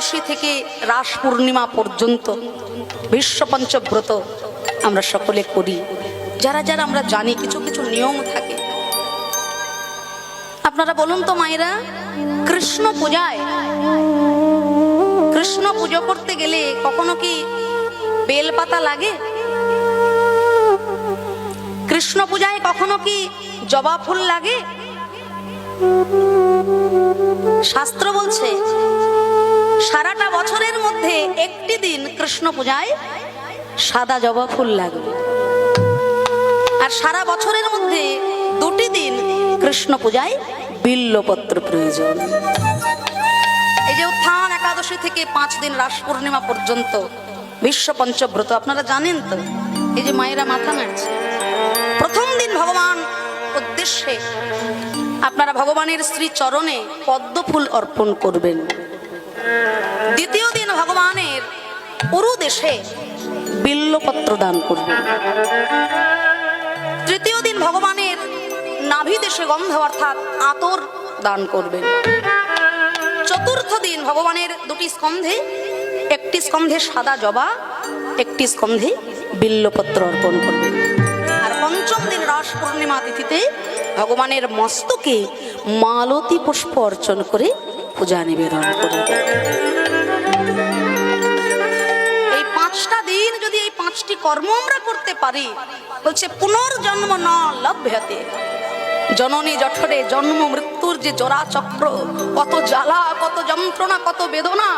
একাদশী থেকে রাস পূর্ণিমা পর্যন্ত বিশ্ব পঞ্চব্রত আমরা সকলে করি। যারা যারা আমরা জানি কিছু কিছু নিয়ম থাকে। আপনারা বলুন তো মায়েরা, কৃষ্ণ পূজায় কৃষ্ণ পুজো করতে গেলে কখনো কি বেলপাতা লাগে? কৃষ্ণ পূজায় কখনো কি জবা ফুল লাগে? শাস্ত্র বলছে সারাটা বছরের মধ্যে একটি দিন কৃষ্ণ পূজায় সাদা জবা ফুল লাগবে, আর সারা বছরের মধ্যে দুটি দিন কৃষ্ণ পূজায় বিল্বপত্র প্রয়োজন। এই যে উত্থান একাদশী থেকে 5 দিন রাস পূর্ণিমা পর্যন্ত বিশ্ব পঞ্চব্রত আপনারা জানেন তো। এই যে মায়েরা মাথা নাড়ছে, প্রথম দিন ভগবান উদ্দেশ্যে আপনারা ভগবানের শ্রী চরণে পদ্ম ফুল অর্পণ করবেন। দ্বিতীয় দিন ভগবানের উরু দেশে বিল্বপত্র দান করবেন। তৃতীয় দিন ভগবানের নাভি দেশে গন্ধ অর্থাৎ আতর দান করবেন। চতুর্থ দিন ভগবানের দুটি স্কন্ধে, একটি স্কন্ধে সাদা জবা, একটি স্কন্ধে বিল্বপত্র অর্পণ করবেন। আর পঞ্চম দিন রাস পূর্ণিমা তিথিতে ভগবানের মস্তকে মালতী পুষ্প অর্চন করে পূজা নিবেদন করবেন। এই 5টা দিন যদি এই 5টি কর্ম আমরা করতে পারি, বলছে পুনর্জন্ম ন লভ্যতে। জননী জঠরে জন্ম মৃত্যুর যে জরা চক্র, কত জ্বালা, কত যন্ত্রণা, কত বেদনা,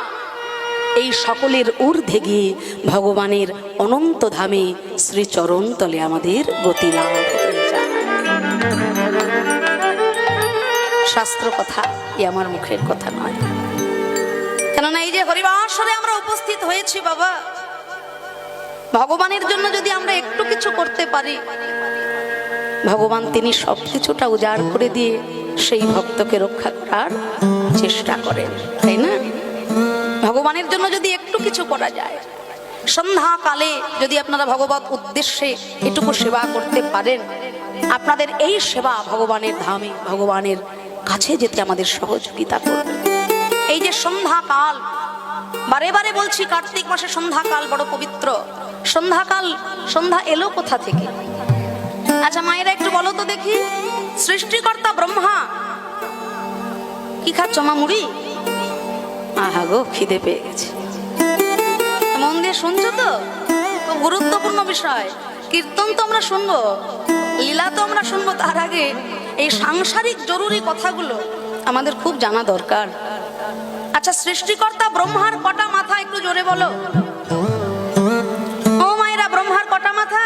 এই সকলের ঊর্ধ্বে গিয়ে ভগবানের অনন্ত ধামে শ্রী চরণ তলে আমাদের গতি লাভ হয়ে যায়। শাস্ত্র কথা, এ আমার মুখের কথা নয়। কেননা এই যে হরিবাসরে আমরা উপস্থিত হয়েছি বাবা, ভগবানের জন্য যদি আমরা একটু কিছু করতে পারি, ভগবান তিনি সবকিছুটা উজাড় করে দিয়ে সেই ভক্তকে রক্ষা করার চেষ্টা করেন, তাই না? ভগবানের জন্য যদি একটু কিছু করা যায়, সন্ধ্যাকালে যদি আপনারা ভগবত উদ্দেশ্যে এটুকু সেবা করতে পারেন, আপনাদের এই সেবা ভগবানের ধামে ভগবানের কাছে যেতে আমাদের সহযোগিতা করবে। এই যে সন্ধ্যাকাল, বারে বারে বলছি কার্তিক মাসে সন্ধ্যাকাল বড় পবিত্র। সন্ধ্যাকাল, সন্ধ্যা এলো কোথা থেকে? আচ্ছা মায়েরা একটু বলো তো দেখি, সৃষ্টিকর্তা ব্রহ্মা কি খাচ্ছ মা? মুড়ি? আহা গো, খিদে পেয়ে গেছে। মন দিয়ে শুনছো তো? খুব গুরুত্বপূর্ণ বিষয়। কীর্তন তো আমরা শুনবো, লীলা তো আমরা শুনবো, তার আগে এই সাংসারিক জরুরি কথাগুলো আমাদের খুব জানা দরকার। আচ্ছা, সৃষ্টিকর্তা ব্রহ্মার কটা মাথা একটু জোরে বলো। ও মায়েরা, ব্রহ্মার কটা মাথা?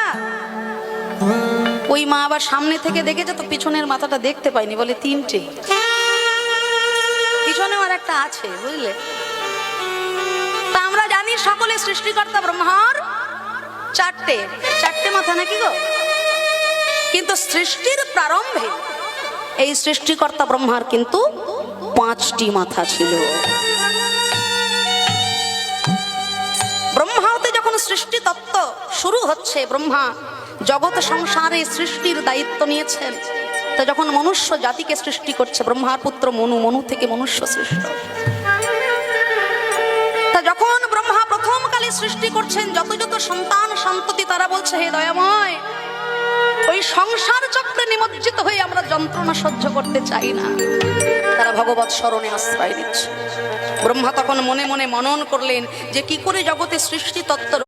ওই মা আবার সামনে থেকে দেখেছে তো পিছনের মাথাটা দেখতে পাইনি, বলে 3টে। পিছনেও আর একটা আছে, বুঝলে? তা আমরা জানি সকলে সৃষ্টিকর্তা ব্রহ্মার 4টে মাথা, নাকি গো? কিন্তু সৃষ্টির প্রারম্ভে এই সৃষ্টিকর্তা ব্রহ্মার কিন্তু 5টি মাথা ছিল। ব্রহ্মা হতে যখন সৃষ্টি তত্ত্ব শুরু হচ্ছে, ব্রহ্মা জগৎ সংসারে সৃষ্টির দায়িত্ব নিয়েছেন। তা যখন মনুষ্য জাতিকে সৃষ্টি করছে, ব্রহ্মার পুত্র মনু, মনু থেকে মনুষ্য সৃষ্ট। তা যখন ব্রহ্মা প্রথম কালে সৃষ্টি করছেন, যত যত সন্তান সন্ততি, তারা বলছে হে দয়াময়, ওই সংসার চক্রে নিমজ্জিত হয়ে আমরা যন্ত্রণা সহ্য করতে চাই না। তারা ভগবত শরণে আশ্রয় দিচ্ছে। ব্রহ্মা তখন মনে মনে মনন করলেন যে কি করে জগতে সৃষ্টি তত্ত্ব